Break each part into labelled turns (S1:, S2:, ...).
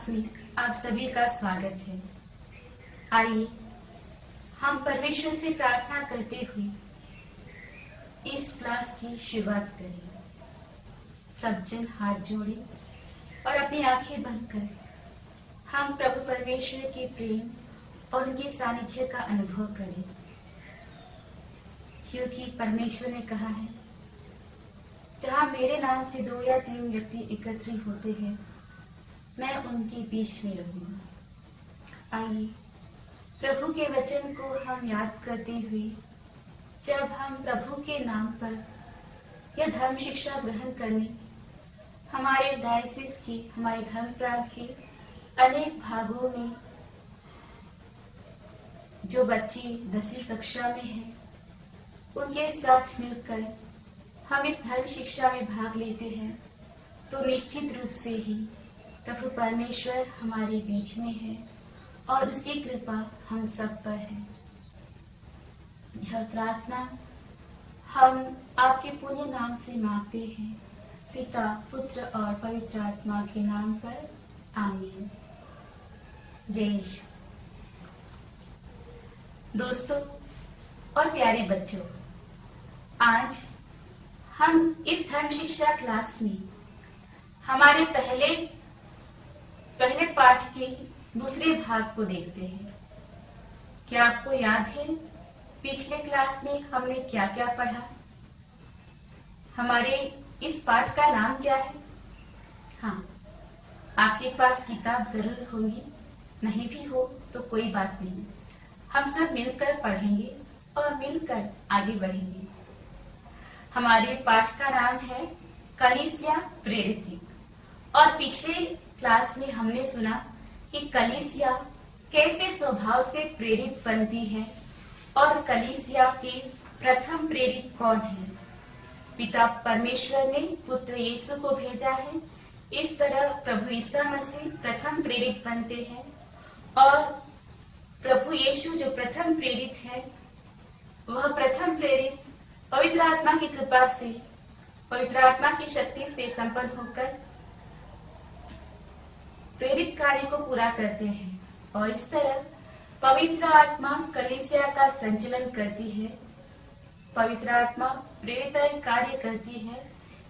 S1: Class में आप सभी का स्वागत है। आइए हम परमेश्वर से प्रार्थना करते हुए इस क्लास की शुरुआत करें। सब जन हाथ जोड़ें और अपनी आंखें बंद कर हम प्रभु परमेश्वर के प्रेम और उनके सानिध्य का अनुभव करें, क्योंकि परमेश्वर ने कहा है, जहां मेरे नाम से 2 या 3 व्यक्ति एकत्रित होते हैं, मैं उनके बीच में रहूंगा। आइए प्रभु के वचन को हम याद करते हुए, जब हम प्रभु के नाम पर यह धर्म शिक्षा ग्रहण करने हमारे डायसिस के, हमारे धर्म प्रांत के अनेक भागों में जो बच्चे 10वीं कक्षा में हैं, उनके साथ मिलकर हम इस धर्म शिक्षा में भाग लेते हैं, तो निश्चित रूप से ही प्रभु परमेश्वर हमारे बीच में है और उसकी कृपा हम सब पर है। यह प्रार्थना हम आपके पुण्य नाम से मांगते हैं, पिता, पुत्र और पवित्र आत्मा के नाम पर, आमीन। जय यीशु। दोस्तों और प्यारे बच्चों, आज हम इस धर्म शिक्षा क्लास में हमारे पहले पाठ के दूसरे भाग को देखते हैं। क्या आपको याद है पिछले क्लास में हमने क्या क्या पढ़ा? हमारे इस पाठ का नाम क्या है? हाँ, आपके पास किताब जरूर होगी, नहीं भी हो तो कोई बात नहीं, हम सब मिलकर पढ़ेंगे और मिलकर आगे बढ़ेंगे। हमारे पाठ का नाम है कलीसिया प्रेरित। और पिछले क्लास में हमने सुना कि कलीसिया कैसे स्वभाव से प्रेरित बनती है और कलीसिया के प्रथम प्रेरित कौन है। पिता परमेश्वर ने पुत्र यीशु को भेजा है, इस तरह प्रभु ईसा मसीह प्रथम प्रेरित बनते हैं और प्रभु यीशु जो प्रथम प्रेरित है, वह प्रथम प्रेरित पवित्र आत्मा की कृपा से, पवित्र आत्मा की शक्ति से संपन्न होकर प्रेरित कार्य को पूरा करते हैं और इस तरह पवित्र आत्मा कलीसिया का संचालन करती है, पवित्र आत्मा प्रेरित कार्य करती है।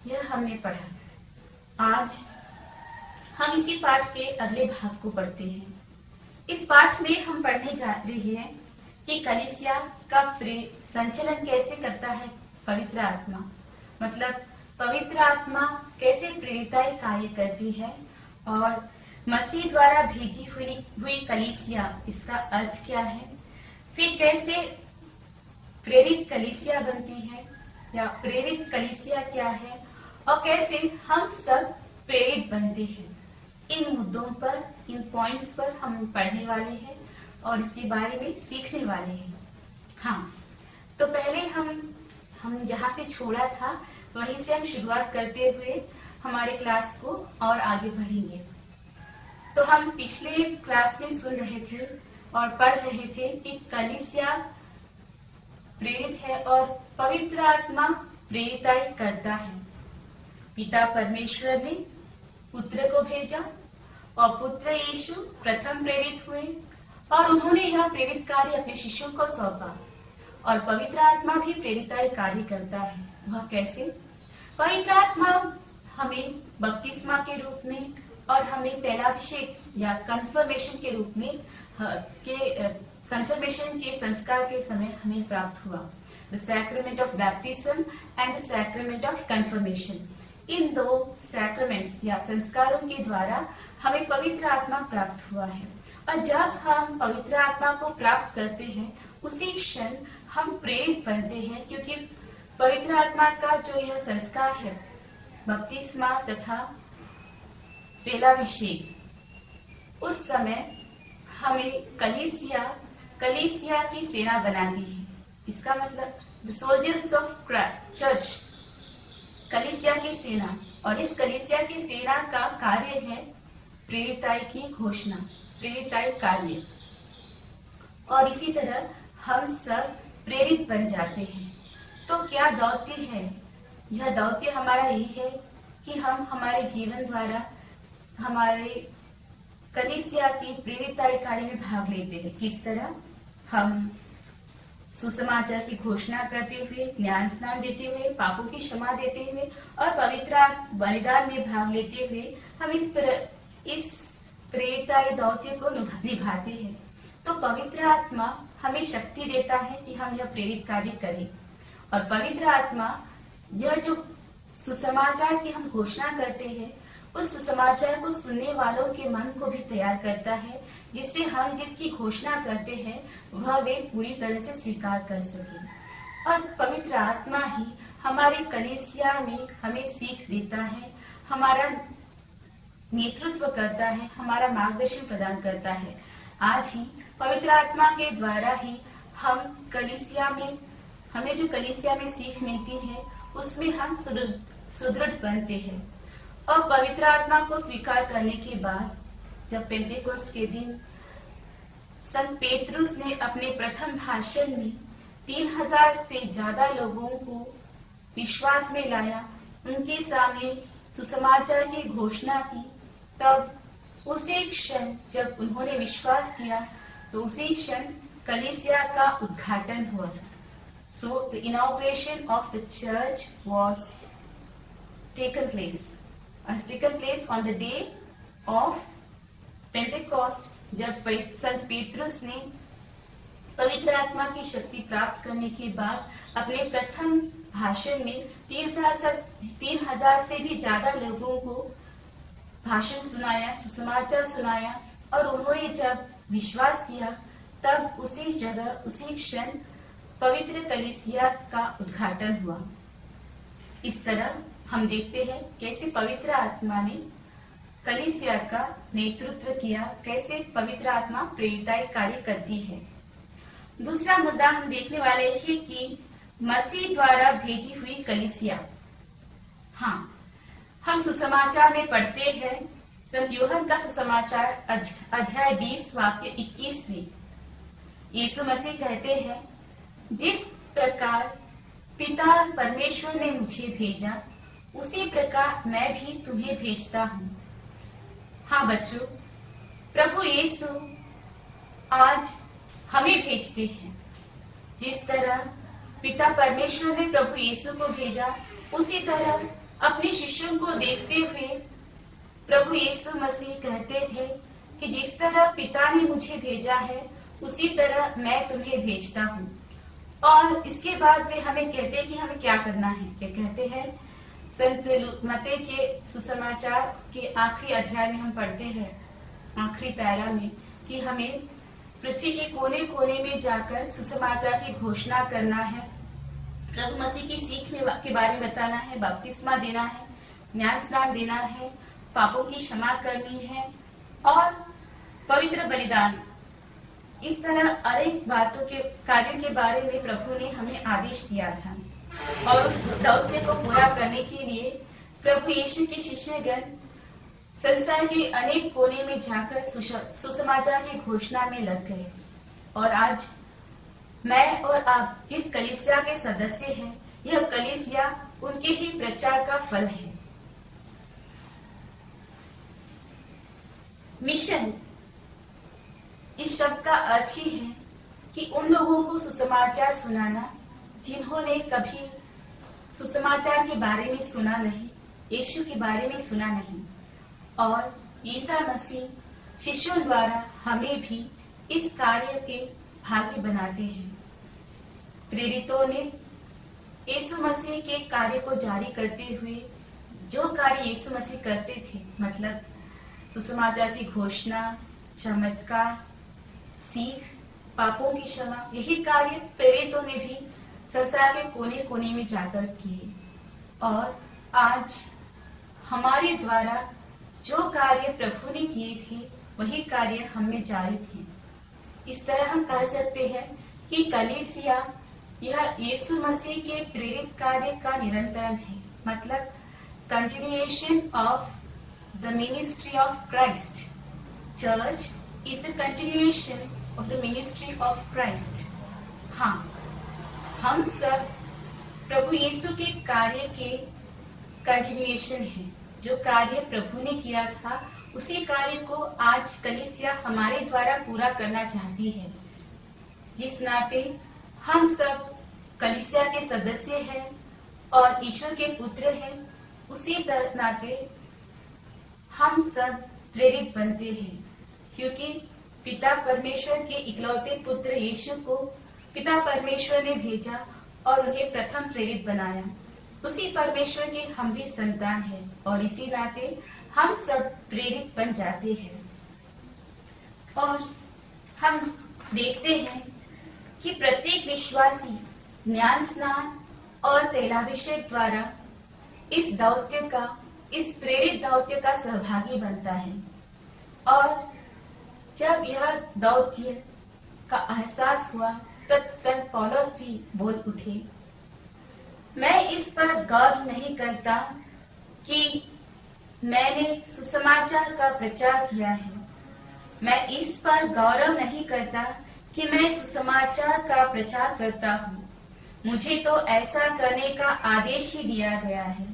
S1: यह हमने पढ़ा। आज हम इसी पाठ के अगले भाग को पढ़ते हैं। इस पाठ में हम पढ़ने जा रहे हैं कि कलीसिया का संचालन कैसे करता है पवित्र आत्मा, मतलब पवित्र आत्मा कैसे प्रेरिताई कार्य करती है और मसीह द्वारा भेजी हुई कलीसिया, इसका अर्थ क्या है, फिर कैसे प्रेरित कलीसिया बनती है या प्रेरित कलीसिया क्या है और कैसे हम सब प्रेरित बनते हैं। इन मुद्दों पर, इन पॉइंट्स पर हम पढ़ने वाले हैं और इसके बारे में सीखने वाले हैं। हाँ, तो पहले हम जहाँ से छोड़ा था वहीं से हम शुरुआत करते हुए हमारे क्लास को और आगे बढ़ेंगे। तो हम पिछले क्लास में सुन रहे थे और पढ़ रहे थे कि कलीसिया प्रेरित है और पवित्र आत्मा प्रेरिताई करता है। पिता परमेश्वर ने पुत्र को भेजा और पुत्र यीशु प्रथम प्रेरित हुए और उन्होंने यह प्रेरित कार्य अपने शिष्यों को सौंपा और पवित्र आत्मा भी प्रेरिताई कार्य करता है। वह कैसे? पवित्र आत्मा हमें बपतिस्मा के रूप में और हमें तैलाभिषेक या कन्फर्मेशन के रूप में कन्फर्मेशन के संस्कार के समय हमें प्राप्त हुआ। The sacrament of baptism and the sacrament of confirmation. In 2 sacraments या संस्कारों के द्वारा हमें पवित्र आत्मा प्राप्त हुआ है और जब हम पवित्र आत्मा को प्राप्त करते हैं, उसी क्षण हम प्रेरित बनते हैं, क्योंकि पवित्र आत्मा का जो यह संस्कार है, बपतिस्मा तथा तेलाभिषेक, उस समय हमें कलीसिया की सेना बनाती है। इसका मतलब द सोल्जर्स ऑफ चर्च, कलीसिया की सेना। और इस कलीसिया की सेना का कार्य है प्रेरिताई की घोषणा, प्रेरिताई कार्य। और इसी तरह हम सब प्रेरित बन जाते हैं। तो क्या दौत्य है? यह दौत्य हमारा यही है कि हम हमारे जीवन द्वारा हमारे कलीसिया की प्रेरिताई कार्य में भाग लेते हैं। किस तरह? हम सुसमाचार की घोषणा करते हुए, ज्ञान स्नान देते हुए, पापों की क्षमा देते हुए और पवित्र बलिदान में भाग लेते हुए हम इस प्रेरिताई दौत्य को निभाते हैं। तो पवित्र आत्मा हमें शक्ति देता है कि हम यह प्रेरित कार्य करें। और पवित्र आत्मा यह जो सुसमाचार की हम घोषणा करते हैं, उस सुसमाचार को सुनने वालों के मन को भी तैयार करता है, जिससे हम जिसकी घोषणा करते हैं वह वे पूरी तरह से स्वीकार कर सके। और पवित्र आत्मा ही हमारी कलीसिया में हमें सीख देता है, हमारा नेतृत्व करता है, हमारा मार्गदर्शन प्रदान करता है। आज ही पवित्र आत्मा के द्वारा ही हम कलीसिया में, हमें जो कलीसिया में सीख मिलती है उसमें हम सुदृढ़ बनते हैं। और पवित्र आत्मा को स्वीकार करने के बाद जब पेंटेकोस्ट के दिन संत पेट्रुस ने अपने प्रथम भाषण में 3000 से ज्यादा लोगों को विश्वास में लाया, उनके सामने सुसमाचार की घोषणा की, तब उसी क्षण जब उन्होंने विश्वास किया तो उसी क्षण कलीसिया का उद्घाटन हुआ। So the inauguration of the church was taken place on the day of Pentecost, जब संत पेट्रुस ने पवित्र आत्मा की शक्ति प्राप्त करने के बाद अपने प्रथम भाषण में 3000 से भी ज्यादा लोगों को भाषण सुनाया, सुसमाचार सुनाया। और उन्होंने जब विश्वास किया तब उसी जगह, उसी क्षण पवित्र कलीसिया का उद्घाटन हुआ। इस तरह हम देखते हैं कैसे पवित्र आत्मा ने कलीसिया का नेतृत्व किया, कैसे पवित्र आत्मा प्रेरिताई कार्य करती है। दूसरा मुद्दा हम देखने वाले हैं कि मसीह द्वारा भेजी हुई कलीसिया। हाँ, हम सुसमाचार में पढ़ते हैं, संत यूहन्ना का सुसमाचार अध्याय 20 वाक्य 21 में यीशु मसीह कहते हैं, जिस प्रकार पिता परमेश्वर ने मुझे भेजा उसी प्रकार मैं भी तुम्हें भेजता हूँ। हाँ बच्चों, प्रभु यीशु आज हमें भेजते हैं। जिस तरह पिता परमेश्वर ने प्रभु यीशु को भेजा, उसी तरह अपने शिष्यों को देखते हुए प्रभु यीशु मसीह कहते थे कि जिस तरह पिता ने मुझे भेजा है उसी तरह मैं तुम्हें भेजता हूँ। और इसके बाद वे हमें कहते हैं कि हमें क्या करना है। वे कहते हैं, संत मत्ती के सुसमाचार के आखिरी अध्याय में हम पढ़ते हैं, आखिरी पैरा में, कि हमें पृथ्वी के कोने कोने में जाकर सुसमाचार की घोषणा करना है, प्रभु मसीह की सीख के बारे में बताना है, बपतिस्मा देना है, ज्ञान स्नान देना है, पापों की क्षमा करनी है और पवित्र बलिदान। इस तरह अनेक बातों के कार्यों के बारे में प्रभु ने हमें आदेश दिया था। और उस दौत्य को पूरा करने के लिए प्रभु यीशु के शिष्यगण संसार के अनेक कोने में जाकर सुसमाचार की घोषणा में लग गए। और आज मैं और आप जिस कलीसिया के सदस्य हैं, यह कलीसिया उनके ही प्रचार का फल है। मिशन इस शब्द का अर्थ ही है कि उन लोगों को सुसमाचार सुनाना जिन्होंने कभी सुसमाचार के बारे में सुना नहीं, यीशु के बारे में सुना नहीं। और ईसा मसीह शिष्यों द्वारा हमें भी इस कार्य के भागी बनाते हैं। प्रेरितों ने यीशु मसीह के कार्य को जारी करते हुए जो कार्य यीशु मसीह करते थे, मतलब सुसमाचार की घोषणा, चमत्कार, सीख, पापों की क्षमा, यही कार्य प्रेरितों ने भी संसार के कोने कोने में जाकर किए। और आज हमारे द्वारा जो कार्य प्रभु ने किए थे वही कार्य हमें जारी थे। इस तरह हम कह सकते हैं कि कलीसिया यह यीशु मसीह के प्रेरित कार्य का निरंतरण है, मतलब continuation of the ministry of Christ. Church is the continuation of the ministry of Christ। हाँ, हम सब प्रभु यीशु के कार्य के कंटिन्यूएशन है। जो कार्य प्रभु ने किया था उसी कार्य को आज कलीसिया हमारे द्वारा पूरा करना चाहती है। जिस नाते हम सब कलीसिया के सदस्य हैं और ईश्वर के पुत्र हैं, उसी नाते हम सब प्रेरित बनते हैं, क्योंकि पिता परमेश्वर के इकलौते पुत्र यीशु को पिता परमेश्वर ने भेजा और उन्हें प्रथम प्रेरित बनाया। उसी परमेश्वर के हम भी संतान हैं और इसी नाते हम सब प्रेरित बन जाते हैं। और हम देखते हैं कि प्रत्येक विश्वासी ज्ञान स्नान और तैलाभिषेक द्वारा इस प्रेरित दौत्य का सहभागी बनता है। और जब यह दौत्य का एहसास हुआ तब संत पौलुस भी बोल उठे, मैं इस पर गौर नहीं करता कि मैंने सुसमाचार का प्रचार किया है। मैं इस पर गौरव नहीं करता कि मैं सुसमाचार का प्रचार करता हूँ। मुझे तो ऐसा करने का आदेश ही दिया गया है।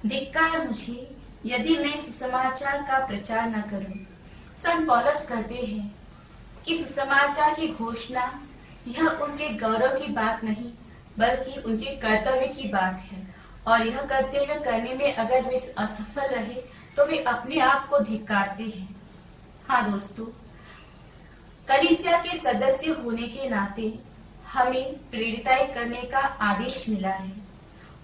S1: धिक्कार मुझे यदि मैं सुसमाचार का प्रचार न करूं। संत पौलुस कहते हैं कि सुसमाचार की घोषणा यह उनके गौरव की बात नहीं बल्कि उनके कर्तव्य की बात है, और यह कर्तव्य करने में अगर वे असफल रहे तो वे अपने आप को धिक्कारते हैं। हाँ दोस्तों, कलीसिया के सदस्य होने के नाते हमें प्रेरिताई करने का आदेश मिला है,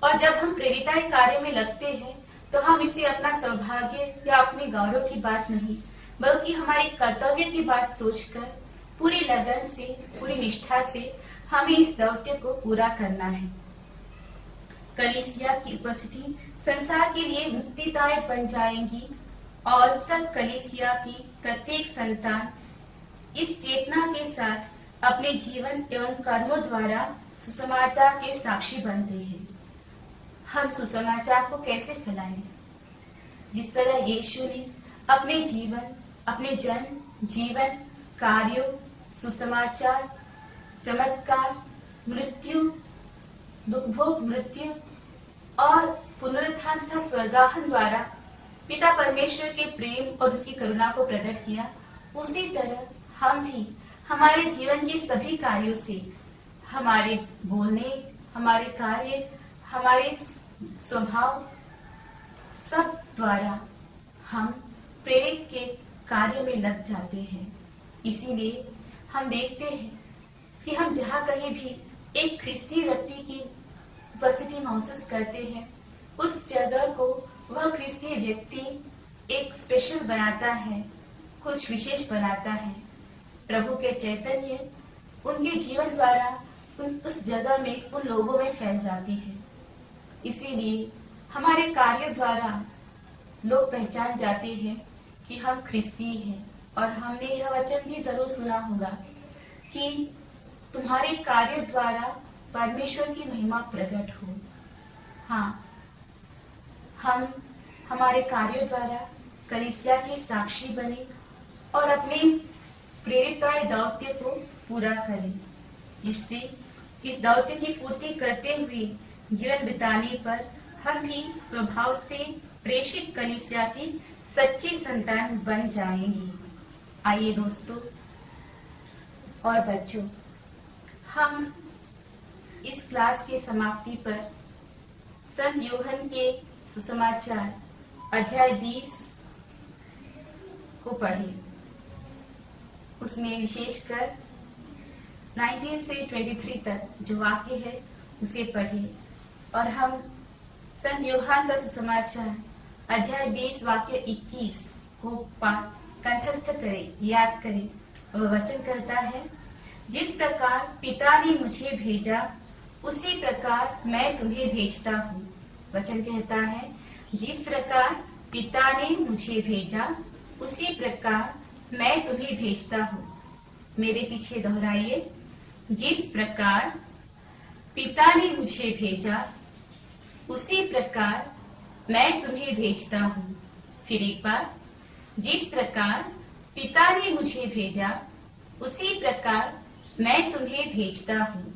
S1: और जब हम प्रेरिताई कार्य में लगते हैं तो हम इसे अपना सौभाग्य या अपने गौरव की बात नहीं बल्कि हमारे कर्तव्य की बात सोचकर पूरी लगन से, पूरी निष्ठा से हमें इस दौत्य को पूरा करना है। कलीसिया की उपस्थिति संसार के लिए मुक्तिदायक बन जाएगी और सब कलीसिया की प्रत्येक संतान इस चेतना के साथ अपने जीवन एवं कर्मों द्वारा सुसमाचार के साक्षी बनते हैं। हम सुसमाचार को कैसे फैलाएं? जिस तरह यीशु ने अपने जीवन कार्यों, सुसमाचार, चमत्कार, मृत्यु, दुखभोग मृत्यु और पुनरुत्थान तथा स्वर्गारोहण द्वारा पिता परमेश्वर के प्रेम और उनकी करुणा को प्रकट किया, उसी तरह हम भी हमारे जीवन के सभी कार्यों से, हमारे बोलने, हमारे कार्य, हमारे स्वभाव सब द्वारा हम प्रेरित के कार्य में लग जाते हैं। इसीलिए हम देखते हैं कि हम जहाँ कहीं भी एक ख्रिस्ती व्यक्ति की उपस्थिति महसूस करते हैं, उस जगह को वह ख्रिस्ती व्यक्ति एक स्पेशल बनाता है, कुछ विशेष बनाता है। प्रभु के चैतन्य उनके जीवन द्वारा उस जगह में, उन लोगों में फैल जाती है। इसीलिए हमारे कार्य द्वारा लोग पहचान जाते हैं कि हम ख्रिस्ती हैं। और हमने यह वचन भी जरूर सुना होगा कि तुम्हारे कार्य द्वारा परमेश्वर की महिमा प्रकट हो। हाँ, हम हमारे कार्यों द्वारा कलीसिया के साक्षी बने और अपने प्रेरिताय दौत्य को पूरा करें, जिससे इस दौत्य की पूर्ति करते हुए जीवन बिताने पर हम भी स्वभाव से प्रेषित कलीसिया की सच्ची संतान बन जाएंगी। आइए दोस्तों और बच्चों, हम इस क्लास के समाप्ति पर संत यूहन्ना के सुसमाचार अध्याय 20 को पढ़ें। उसमें विशेषकर 19 से 23 तक जो वाक्य है उसे पढ़ें, और हम संत यूहन्ना का सुसमाचार अध्याय 20 वाक्य 21 को कंठस्थ करें, याद करें। वह वचन कहता है, जिस प्रकार पिता ने मुझे भेजा उसी प्रकार मैं तुम्हें भेजता हूँ। वचन कहता है, जिस प्रकार पिता ने मुझे भेजा उसी प्रकार मैं तुम्हें भेजता हूँ। मेरे पीछे दोहराइए, जिस प्रकार पिता ने मुझे भेजा उसी प्रकार मैं तुम्हें भेजता हूँ। फिर एक बार, जिस प्रकार पिता ने मुझे भेजा उसी प्रकार मैं तुम्हें भेजता हूँ।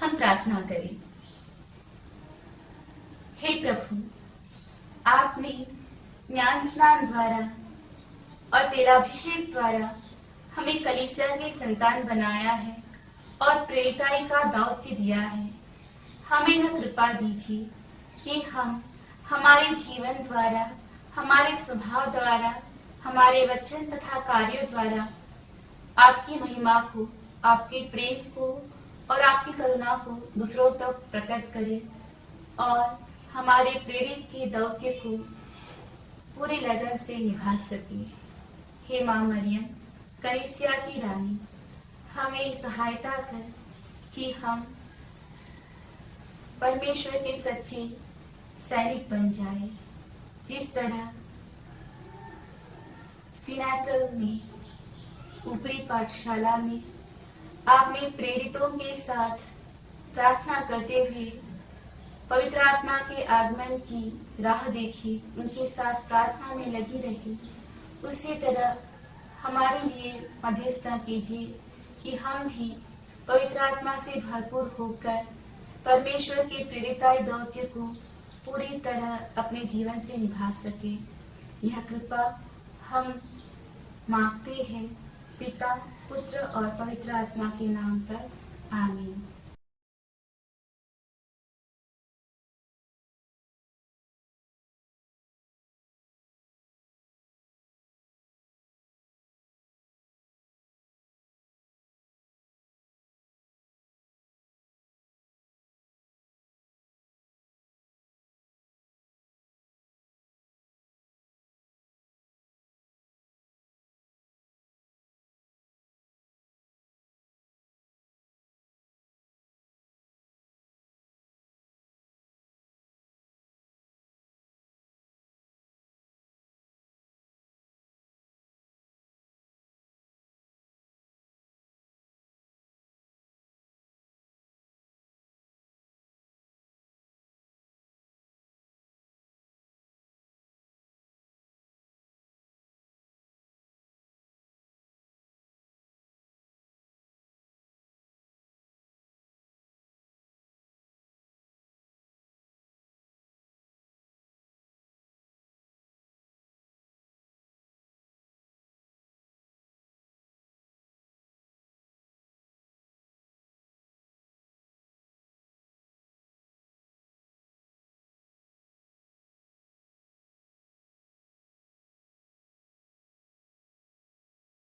S1: हम प्रार्थना करें। हे प्रभु, आपने ज्ञान स्नान द्वारा और तेलाभिषेक द्वारा हमें कलीसिया के संतान बनाया है और प्रेरिताई का दौत्य दिया है। हमें यह कृपा दीजिए कि हम हमारे जीवन द्वारा, हमारे स्वभाव द्वारा, हमारे वचन तथा कार्यों द्वारा आपकी महिमा को, आपके प्रेम को और आपकी करुणा को दूसरों तक प्रकट करें और हमारे प्रेरित के दौत्य को पूरी लगन से निभा सके। हे माँ मरियम, कलीसिया की रानी, हमें सहायता कर कि हम परमेश्वर के सच्चे सैनिक बन जाए। जिस तरह सिनेटल में, ऊपरी पाठशाला में आपने प्रेरितों के साथ प्रार्थना करते हुए पवित्र आत्मा के आगमन की राह देखी, उनके साथ प्रार्थना में लगी रही, उसी तरह हमारे लिए मध्यस्थता कीजिए कि हम भी पवित्र आत्मा से भरपूर होकर परमेश्वर के प्रेरिताई दौत्य को पूरी तरह अपने जीवन से निभा सके। यह कृपा हम मांगते हैं पिता, पुत्र और पवित्र आत्मा के नाम पर। आमीन।